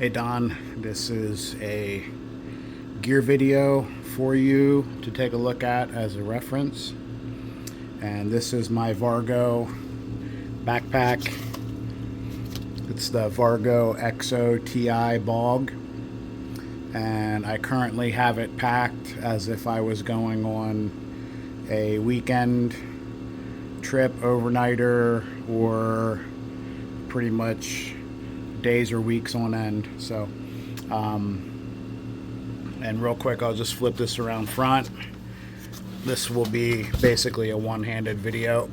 Hey Don, this is a gear video for you to take a look at as a reference. And this is my Vargo backpack. It's the Vargo XO TI Bog. And I currently have it packed as if I was going on a weekend trip, overnighter, or pretty much days or weeks on end. So and real quick, I'll just flip this around front. This will be basically a one-handed video.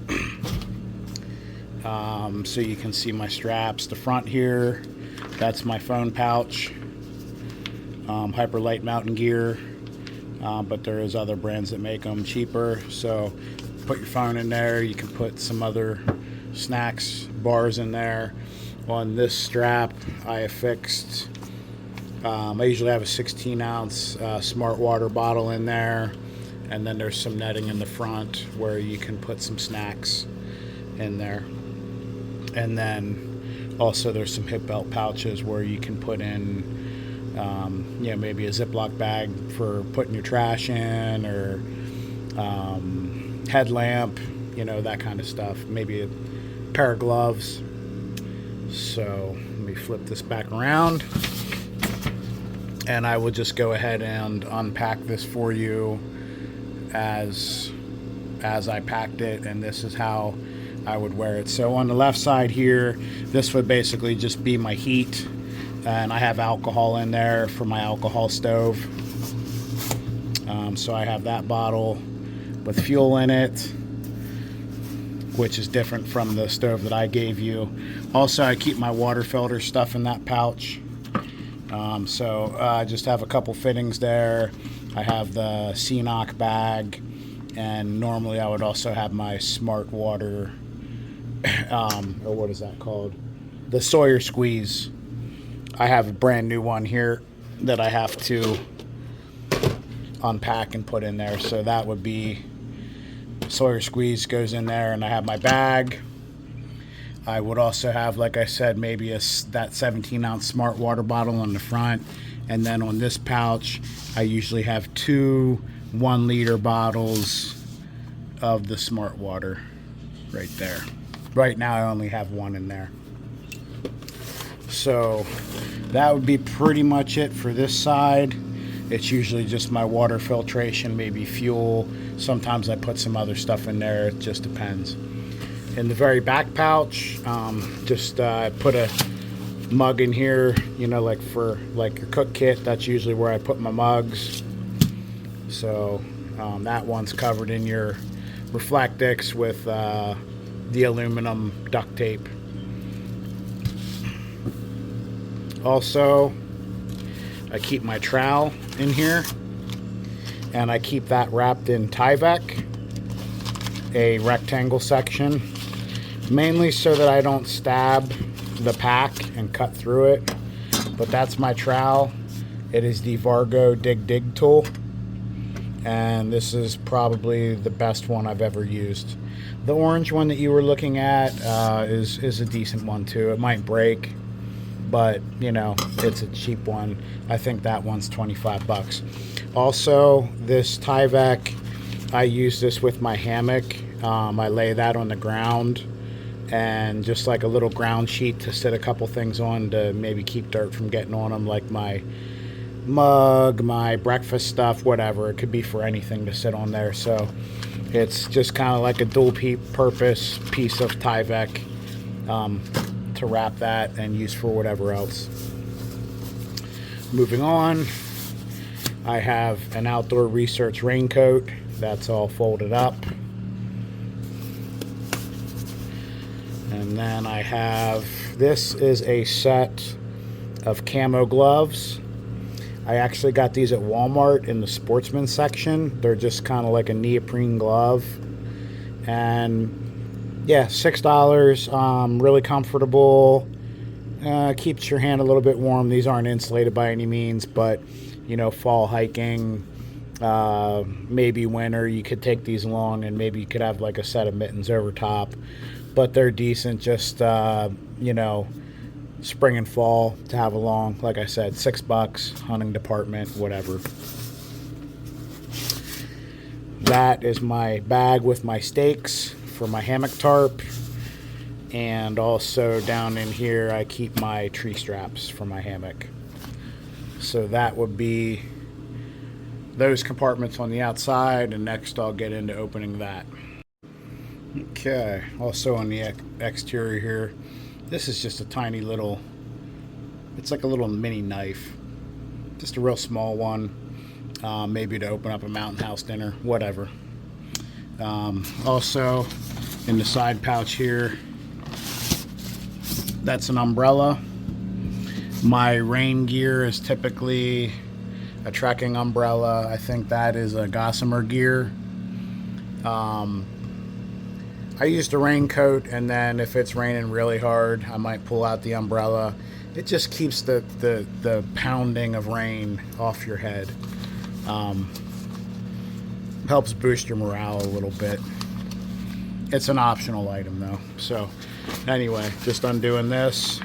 So you can see my straps. The front here, that's my phone pouch. Hyperlight Mountain Gear, but there is other brands that make them cheaper. So put your phone in there. You can put some other snacks, bars in there. On this strap, I affixed, I usually have a 16-ounce smart water bottle in there, and then there's some netting in the front where you can put some snacks in there. And then also there's some hip belt pouches where you can put in maybe a Ziploc bag for putting your trash in, or headlamp, that kind of stuff. Maybe a pair of gloves. So let me flip this back around, and I will just go ahead and unpack this for you as I packed it, and this is how I would wear it. So on the left side here, this would basically just be my heat, and I have alcohol in there for my alcohol stove. So I have that bottle with fuel in it, which is different from the stove that I gave you. Also, I keep my water filter stuff in that pouch. So I just have a couple fittings there. I have the CNOC bag, and normally I would also have my smart water, or what is that called? The Sawyer Squeeze. I have a brand new one here that I have to unpack and put in there. So that would be Sawyer Squeeze goes in there, and I have my bag. I would also have, like I said, maybe that 17-ounce smart water bottle on the front, and then on this pouch I usually have 2 1-liter bottles of the smart water right there. Right now I only have one in there. So that would be pretty much it for this side. It's usually just my water filtration, maybe fuel. Sometimes I put some other stuff in there. It just depends. In the very back pouch, I put a mug in here, like for like your cook kit. That's usually where I put my mugs. So that one's covered in your Reflectix with the aluminum duct tape. Also, I keep my trowel in here, and I keep that wrapped in Tyvek, a rectangle section, mainly so that I don't stab the pack and cut through it. But that's my trowel. It is the Vargo Dig tool, and this is probably the best one I've ever used. The orange one that you were looking at is a decent one too. It might break, but it's a cheap one. I think that one's 25 bucks. Also, this Tyvek, I use this with my hammock. I lay that on the ground, and just like a little ground sheet to sit a couple things on to maybe keep dirt from getting on them, like my mug, my breakfast stuff, whatever. It could be for anything to sit on there. So it's just kind of like a dual purpose piece of Tyvek to wrap that and use for whatever else. Moving on, I have an outdoor research raincoat that's all folded up. And then I have, this is a set of camo gloves. I actually got these at Walmart in the sportsman section. They're just kind of like a neoprene glove. And yeah, $6, really comfortable. Keeps your hand a little bit warm. These aren't insulated by any means, but fall hiking, maybe winter, you could take these along, and maybe you could have like a set of mittens over top. But they're decent, just spring and fall to have along. Like I said, $6, hunting department, whatever. That is my bag with my stakes for my hammock tarp. And also down in here, I keep my tree straps for my hammock. So that would be those compartments on the outside, and next I'll get into opening that. Okay, also on the exterior here, this is just a tiny little, it's like a little mini knife. Just a real small one, maybe to open up a mountain house dinner, whatever. Also, in the side pouch here, that's an umbrella. My rain gear is typically a trekking umbrella. I think that is a Gossamer gear. I use the raincoat, and then if it's raining really hard, I might pull out the umbrella. It just keeps the pounding of rain off your head. Helps boost your morale a little bit. It's an optional item though. So anyway, just undoing this.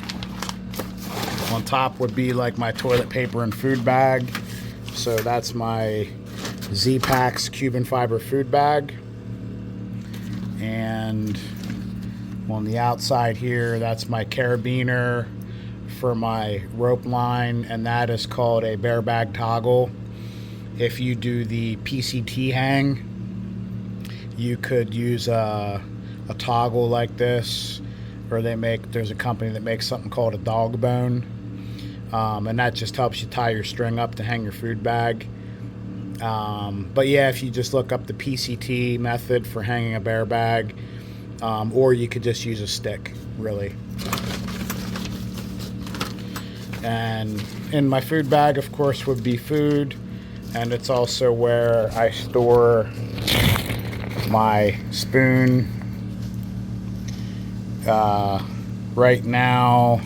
On top would be like my toilet paper and food bag. So that's my Z-Packs Cuban fiber food bag. And on the outside here, that's my carabiner for my rope line, and that is called a bear bag toggle. If you do the PCT hang, you could use a toggle like this, or there's a company that makes something called a dog bone, and that just helps you tie your string up to hang your food bag. But yeah, if you just look up the PCT method for hanging a bear bag, or you could just use a stick, really. And in my food bag, of course, would be food, and it's also where I store my spoon. Right now,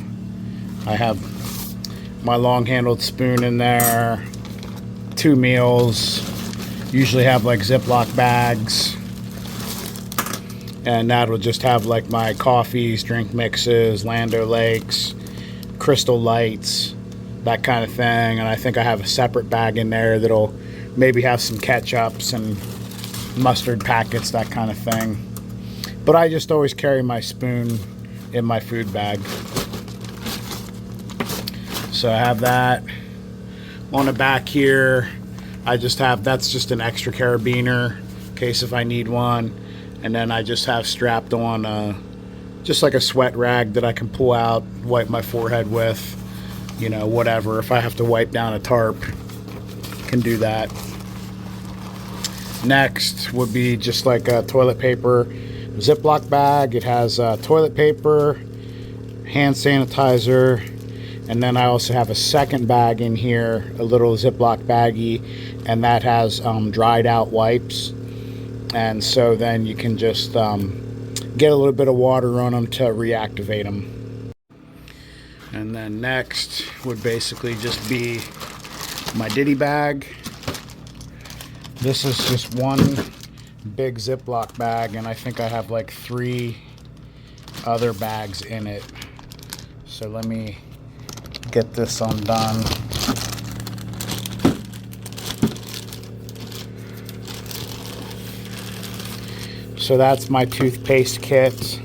I have my long-handled spoon in there. 2 meals, usually have like Ziploc bags, and that will just have like my coffees, drink mixes, Land O'Lakes, Crystal Lights, that kind of thing. And I think I have a separate bag in there that'll maybe have some ketchups and mustard packets, that kind of thing. But I just always carry my spoon in my food bag. So I have that. On the back here, that's just an extra carabiner in case if I need one. And then I just have strapped on just like a sweat rag that I can pull out, wipe my forehead with, whatever. If I have to wipe down a tarp, can do that. Next would be just like a toilet paper Ziploc bag. It has toilet paper, hand sanitizer, and then I also have a second bag in here, a little Ziploc baggie, and that has dried out wipes. And so then you can just get a little bit of water on them to reactivate them. And then next would basically just be my ditty bag. This is just one big Ziploc bag, and I think I have like 3 other bags in it. So let me get this undone. So that's my toothpaste kit.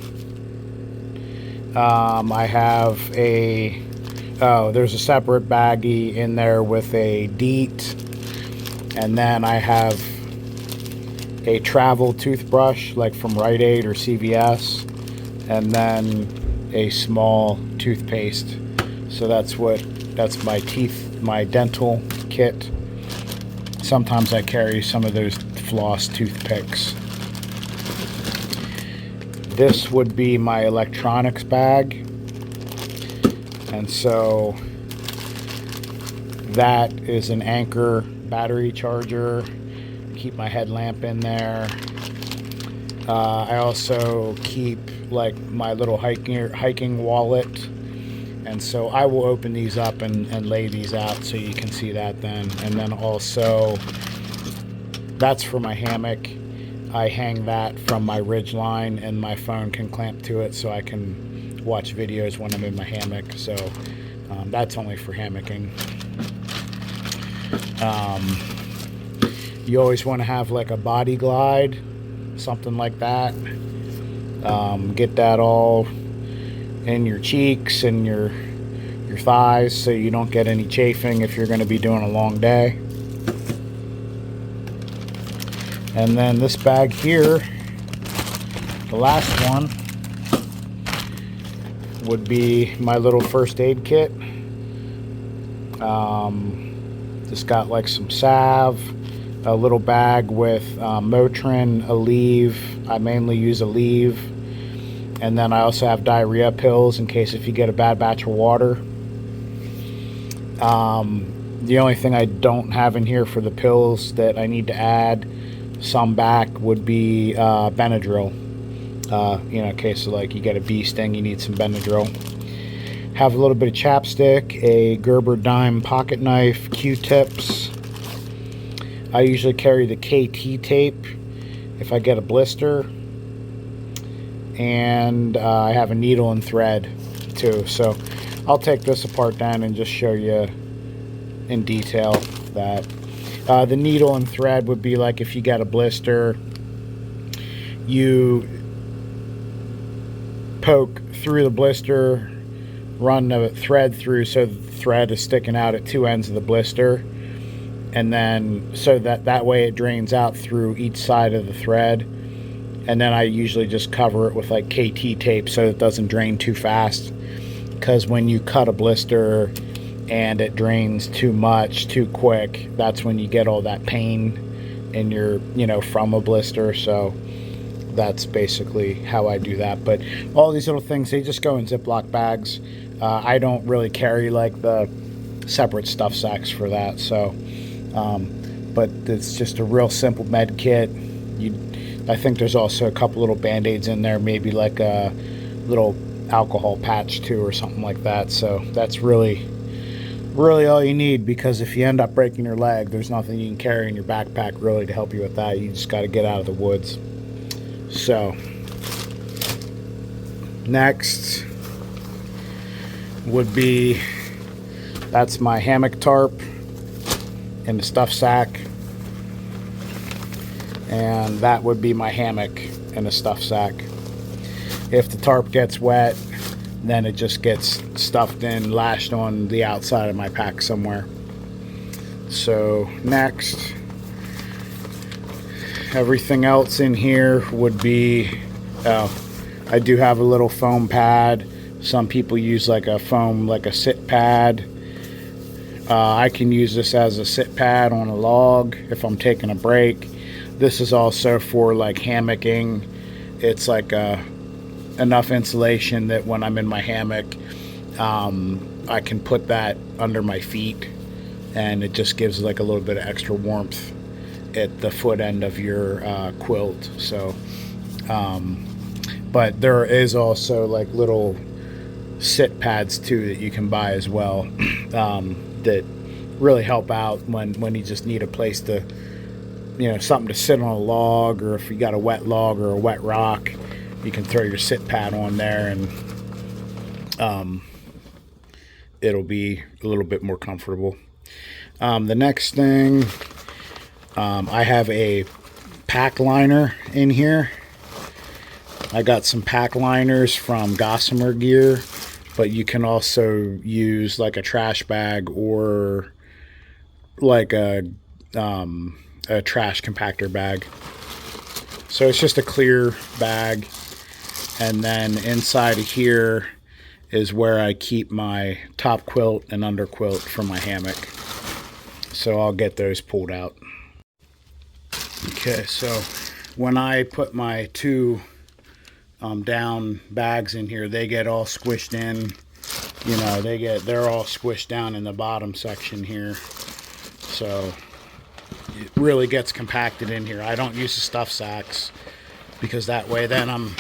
I have there's a separate baggie in there with a DEET, and then I have a travel toothbrush like from Rite Aid or CVS, and then a small toothpaste. So that's my dental kit. Sometimes I carry some of those floss toothpicks. This would be my electronics bag, and so that is an Anker battery charger. Keep my headlamp in there. I also keep like my little hiking wallet, and so I will open these up and lay these out so you can see that then. And then also that's for my hammock. I hang that from my ridge line, and my phone can clamp to it so I can watch videos when I'm in my hammock, so that's only for hammocking. You always want to have like a body glide, something like that. Get that all in your cheeks and your thighs so you don't get any chafing if you're going to be doing a long day. And then this bag here, the last one, would be my little first aid kit. Just got like some salve, a little bag with Motrin, Aleve. I mainly use Aleve. And then I also have diarrhea pills in case if you get a bad batch of water. The only thing I don't have in here for the pills that I need to add some back would be Benadryl. In case of like you get a bee sting, you need some Benadryl. Have a little bit of chapstick, a Gerber dime pocket knife, Q-tips. I usually carry the KT tape if I get a blister. And I have a needle and thread too. So I'll take this apart then and just show you in detail that the needle and thread would be like if you get a blister, you poke through the blister, run the thread through so the thread is sticking out at two ends of the blister, and then so that way it drains out through each side of the thread. And then I usually just cover it with like KT tape so it doesn't drain too fast, because when you cut a blister and it drains too much too quick, that's when you get all that pain in your, from a blister. So that's basically how I do that. But all these little things, they just go in Ziploc bags. I don't really carry like the separate stuff sacks for that. So, but it's just a real simple med kit. I think there's also a couple little band-aids in there, maybe like a little alcohol patch too or something like that. So that's really all you need, because if you end up breaking your leg, there's nothing you can carry in your backpack really to help you with that. You just got to get out of the woods. So next would be, that's my hammock tarp in the stuff sack, and that would be my hammock in a stuff sack. If the tarp gets wet, then it just gets stuffed in, lashed on the outside of my pack somewhere. So next, everything else in here would be, I do have a little foam pad. Some people use like a foam, like a sit pad. I can use this as a sit pad on a log if I'm taking a break. This is also for like hammocking. It's like enough insulation that when I'm in my hammock, I can put that under my feet, and it just gives like a little bit of extra warmth at the foot end of your quilt. So, but there is also like little sit pads too that you can buy as well, that really help out when you just need a place to, something to sit on a log, or if you got a wet log or a wet rock, you can throw your sit pad on there, and it'll be a little bit more comfortable. The next thing, I have a pack liner in here. I got some pack liners from Gossamer Gear, but you can also use like a trash bag or like a trash compactor bag. So it's just a clear bag, and then inside of here is where I keep my top quilt and under quilt for my hammock. So I'll get those pulled out. Okay, so when I put my two down bags in here, they get all squished in. They're all squished down in the bottom section here. So it really gets compacted in here. I don't use the stuff sacks, because that way then I'm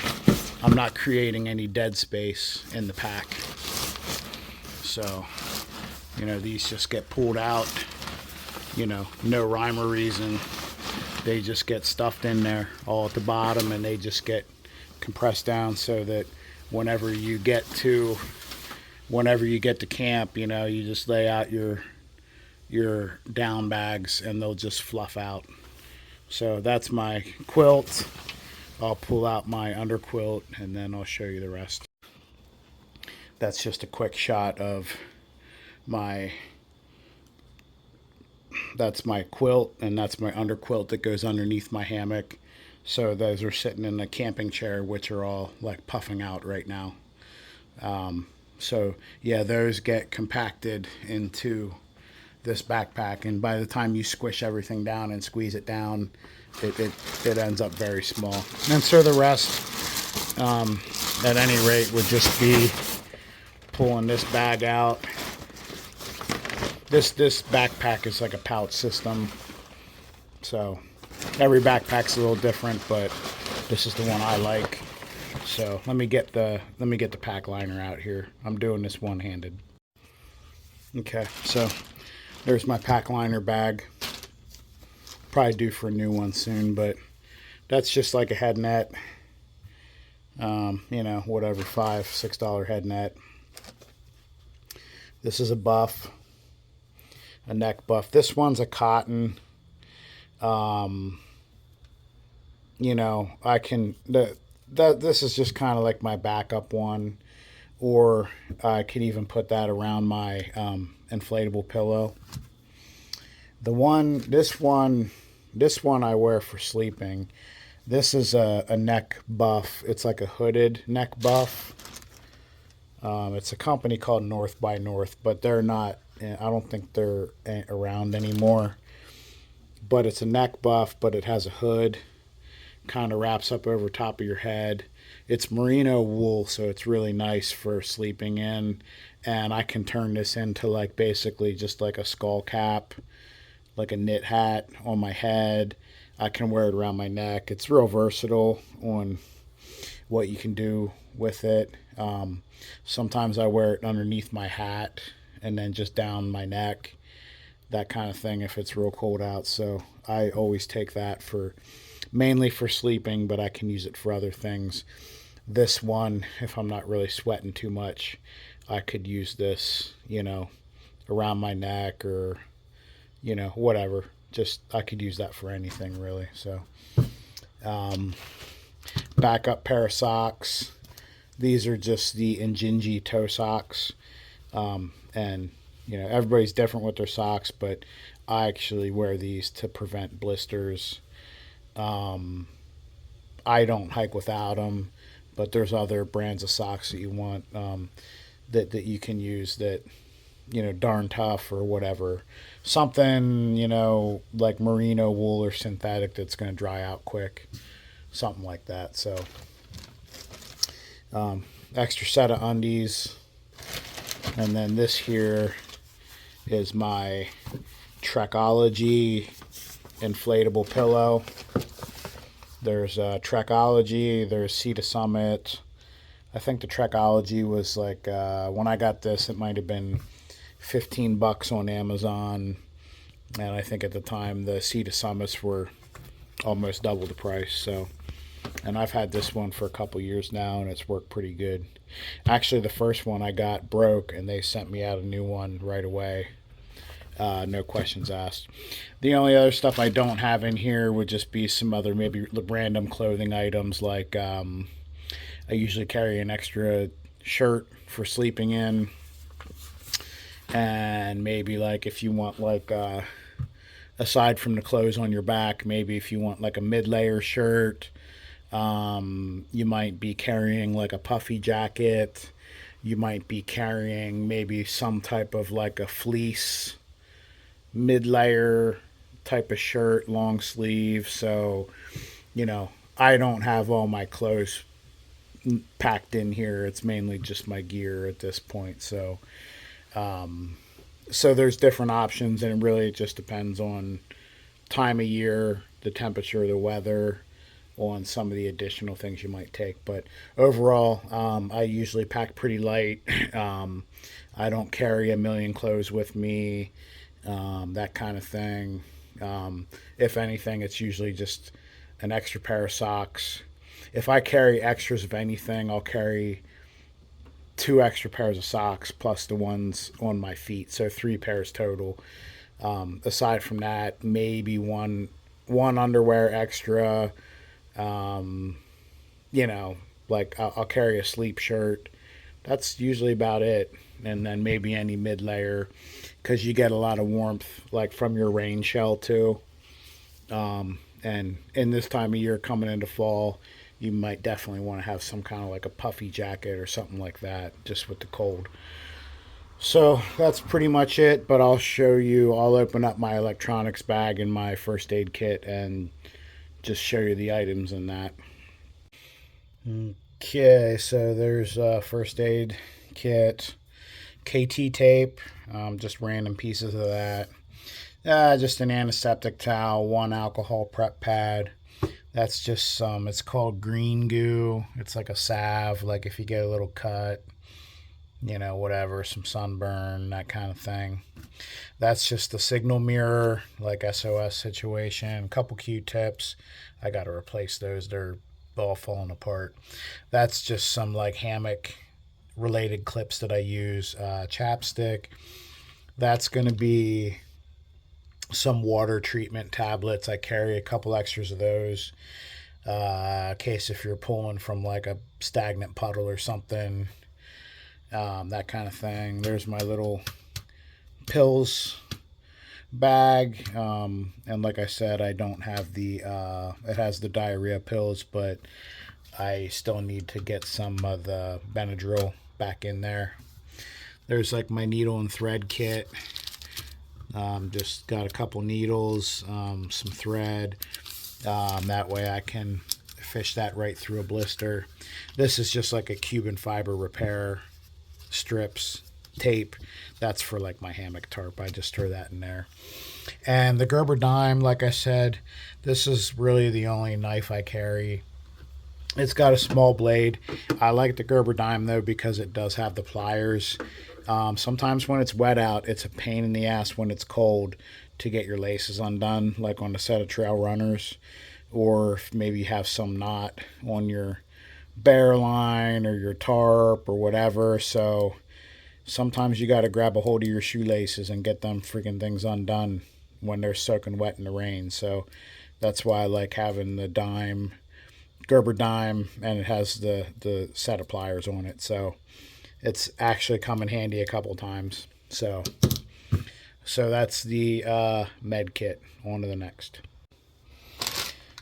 not creating any dead space in the pack. So, these just get pulled out, no rhyme or reason. They just get stuffed in there all at the bottom, and they just get compressed down so that whenever you get to camp, you know, you just lay out your down bags and they'll just fluff out. So that's my quilt. I'll pull out my underquilt and then I'll show you the rest. That's just a quick shot of my that's my quilt, and that's my underquilt that goes underneath my hammock. So those are sitting in a camping chair, which are all like puffing out right now. So yeah, those get compacted into this backpack, and by the time you squish everything down and squeeze it down, it ends up very small. And so the rest, at any rate, would just be pulling this bag out. This backpack is like a pouch system, so every backpack's a little different, but this is the one I like. So let me get the pack liner out here. I'm doing this one-handed. Okay, so there's my pack liner bag. Probably due for a new one soon, but that's just like a head net. You know, whatever, $5-6 head net. This is a buff, a neck buff. This one's a cotton. You know, I can this is just kind of like my backup one, or I could even put that around my inflatable pillow. This one I wear for sleeping. This is a neck buff. It's like a hooded neck buff. It's a company called North by North, but they're not, I don't think they're around anymore. But it's a neck buff, but it has a hood, kind of wraps up over top of your head. It's merino wool, so it's really nice for sleeping in. And I can turn this into like basically just like a skull cap, like a knit hat on my head. I can wear it around my neck. It's real versatile on what you can do with it. Sometimes I wear it underneath my hat and then just down my neck, that kind of thing if it's real cold out. So I always take that mainly for sleeping, but I can use it for other things. This one, if I'm not really sweating too much, I could use this, you know, around my neck or, you know, whatever. Just, I could use that for anything really. So, backup pair of socks. These are just the Injinji toe socks. And, you know, everybody's different with their socks, but I actually wear these to prevent blisters. I don't hike without them, but there's other brands of socks that you want, that you can use that, you know, darn tough or whatever. Something, you know, like merino wool or synthetic that's going to dry out quick. Something like that. So, extra set of undies. And then this here is my Trekology inflatable pillow. There's Trekology, there's Sea to Summit. I think the Trekology was like, when I got this, it might have been $15 on Amazon. And I think at the time the Sea to Summits were almost double the price. So, and I've had this one for a couple years now, and it's worked pretty good. Actually, the first one I got broke, and they sent me out a new one right away. No questions asked. The only other stuff I don't have in here would just be some other maybe random clothing items. Like I usually carry an extra shirt for sleeping in, and maybe like if you want like aside from the clothes on your back, maybe if you want like a mid-layer shirt. You might be carrying like a puffy jacket. You might be carrying maybe some type of like a fleece mid-layer type of shirt, long sleeve. So, you know, I don't have all my clothes packed in here. It's mainly just my gear at this point. So, so there's different options, and it really just depends on time of year, the temperature, the weather, on some of the additional things you might take. But overall, I usually pack pretty light. I don't carry a million clothes with me, that kind of thing. If anything, it's usually just an extra pair of socks. If I carry extras of anything, I'll carry 2 extra pairs of socks plus the ones on my feet, so 3 pairs total. Aside from that, maybe one underwear extra. Um, you know, like I'll carry a sleep shirt. That's usually about it, and then maybe any mid layer, because you get a lot of warmth like from your rain shell too. And in this time of year coming into fall, you might definitely want to have some kind of like a puffy jacket or something like that, just with the cold. So that's pretty much it, but I'll show you, I'll open up my electronics bag and my first aid kit and just show you the items in that. Okay, so there's a first aid kit, KT tape, just random pieces of that. Just an antiseptic towel, 1 alcohol prep pad. That's just some, it's called green goo. It's like a salve, like if you get a little cut, whatever, some sunburn, that kind of thing. That's just the signal mirror, like SOS situation. A couple Q-tips. I got to replace those. They're all falling apart. That's just some like hammock related clips that I use. Chapstick. That's going to be some water treatment tablets. I carry a couple extras of those. In case if you're pulling from like a stagnant puddle or something. That kind of thing. There's my little pills bag, and like I said, I don't have the it has the diarrhea pills, but I still need to get some of the Benadryl back in there. There's like my needle and thread kit. Just got a couple needles, some thread, that way I can fish that right through a blister. This is just like a Cuban fiber repair strips, tape. That's for like my hammock tarp. I just throw that in there. And the Gerber dime, like I said, this is really the only knife I carry. It's got a small blade. I like the Gerber dime though because it does have the pliers. Sometimes when it's wet out, it's a pain in the ass when it's cold to get your laces undone, like on a set of trail runners, or if maybe you have some knot on your bear line or your tarp or whatever. So sometimes you got to grab a hold of your shoelaces and get them freaking things undone when they're soaking wet in the rain. So that's why I like having the dime, Gerber dime, and it has the set of pliers on it. So it's actually come in handy a couple times. So that's the med kit. On to the next.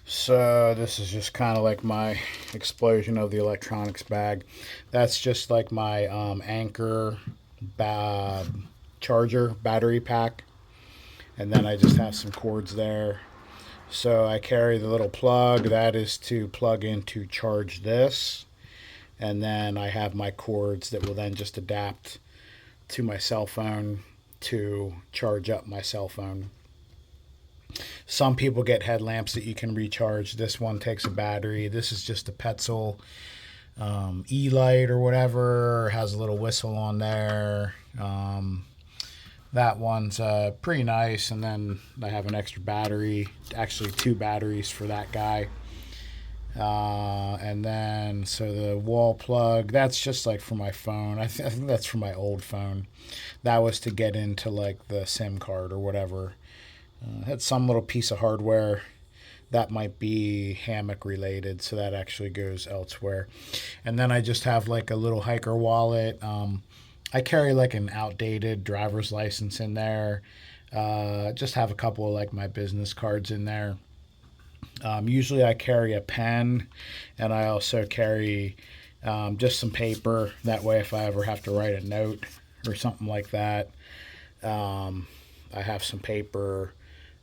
So this is just kind of like my explosion of the electronics bag. That's just like my Anker charger battery pack. And then I just have some cords there. So I carry the little plug. That is to plug in to charge this. And then I have my cords that will then just adapt to my cell phone to charge up my cell phone. Some people get headlamps that you can recharge. This one takes a battery. This is just a Petzl E-light or whatever. Has a little whistle on there. That one's pretty nice. And then I have an extra battery. Actually, 2 batteries for that guy. And then, so the wall plug, that's just like for my phone. I think that's for my old phone. That was to get into like the SIM card or whatever. Had some little piece of hardware that might be hammock related, so that actually goes elsewhere. And then I just have like a little hiker wallet. I carry like an outdated driver's license in there. Just have a couple of like my business cards in there. Usually I carry a pen, and I also carry just some paper. That way if I ever have to write a note or something like that, I have some paper.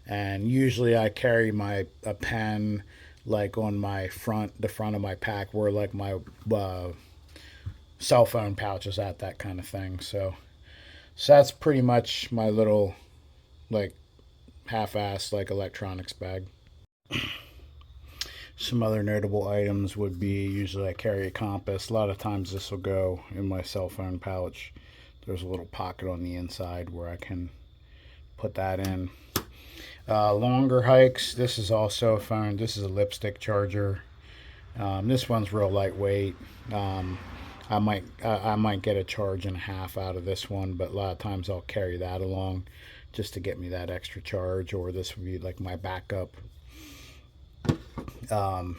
And usually I carry a pen like on the front of my pack where like my cell phone pouch is at, that kind of thing. So that's pretty much my little like half-assed like electronics bag. Some other notable items would be, usually I carry a compass. A lot of times this will go in my cell phone pouch. There's a little pocket on the inside where I can put that in. Longer hikes, this is also a phone. This is a lipstick charger. This one's real lightweight. I might get a charge and a half out of this one, but a lot of times I'll carry that along just to get me that extra charge, or this would be like my backup. Um,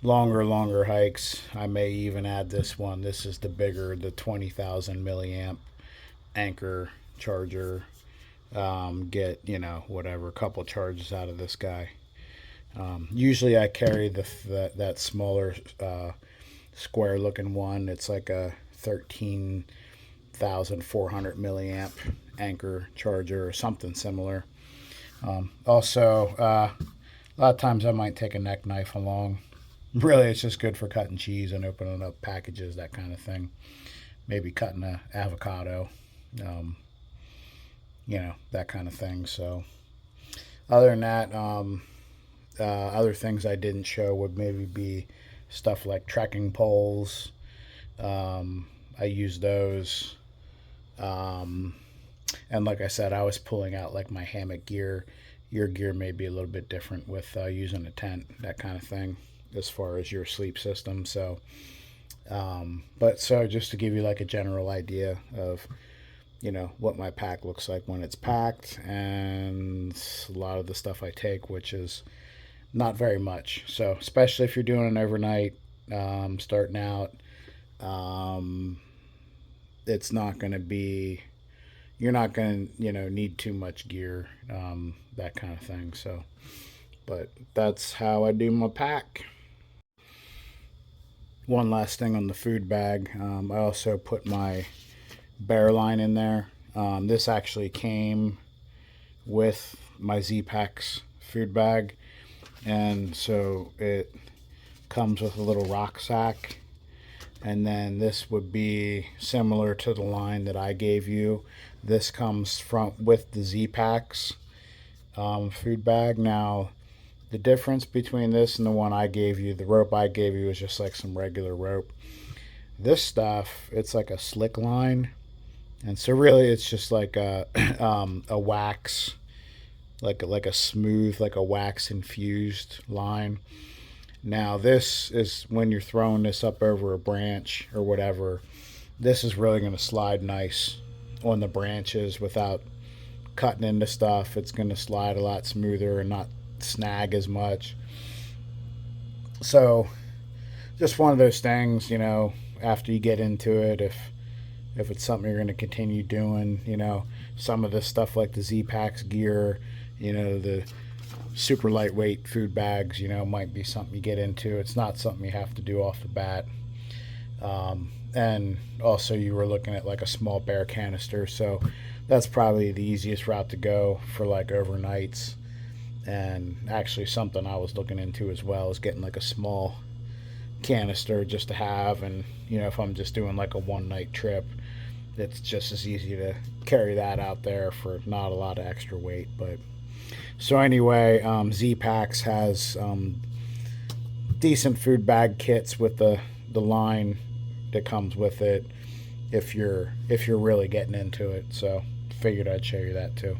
longer hikes, I may even add this one. This is the bigger, the 20,000 milliamp Anker charger. Get, you know, whatever, a couple charges out of this guy. Usually I carry that smaller square looking one. It's like a 13,400 milliamp Anker charger or something similar. Also, a lot of times I might take a neck knife along. Really, it's just good for cutting cheese and opening up packages, that kind of thing. Maybe cutting an avocado, that kind of thing. So, other than that, other things I didn't show would maybe be stuff like trekking poles. I use those. And like I said, I was pulling out like my hammock gear. Your gear may be a little bit different with using a tent, that kind of thing, as far as your sleep system. So, but so just to give you like a general idea of, what my pack looks like when it's packed, and a lot of the stuff I take, which is not very much. So, especially if you're doing an overnight, starting out, it's not going to be, you're not going to, need too much gear, that kind of thing. So, but that's how I do my pack. One last thing on the food bag. I also put my bear line in there. This actually came with my Z-Packs food bag, and so it comes with a little rucksack, and then this would be similar to the line that I gave you. This comes from with the Z-Packs food bag. Now, the difference between this and the one I gave you, the rope I gave you, is just like some regular rope. This stuff, it's like a slick line, and so really it's just like a a wax, like a smooth, like a wax infused line. Now this is when you're throwing this up over a branch or whatever, this is really going to slide nice on the branches without cutting into stuff. It's going to slide a lot smoother and not snag as much. So just one of those things, after you get into it, if it's something you're going to continue doing, some of this stuff like the Z-Packs gear, the super lightweight food bags, might be something you get into. It's not something you have to do off the bat. And also you were looking at like a small bear canister, so that's probably the easiest route to go for like overnights. And actually something I was looking into as well is getting like a small canister just to have, and if I'm just doing like a one night trip, it's just as easy to carry that out there for not a lot of extra weight. But so anyway, Z-Packs has decent food bag kits with the line that comes with it if you're really getting into it. So figured I'd show you that too.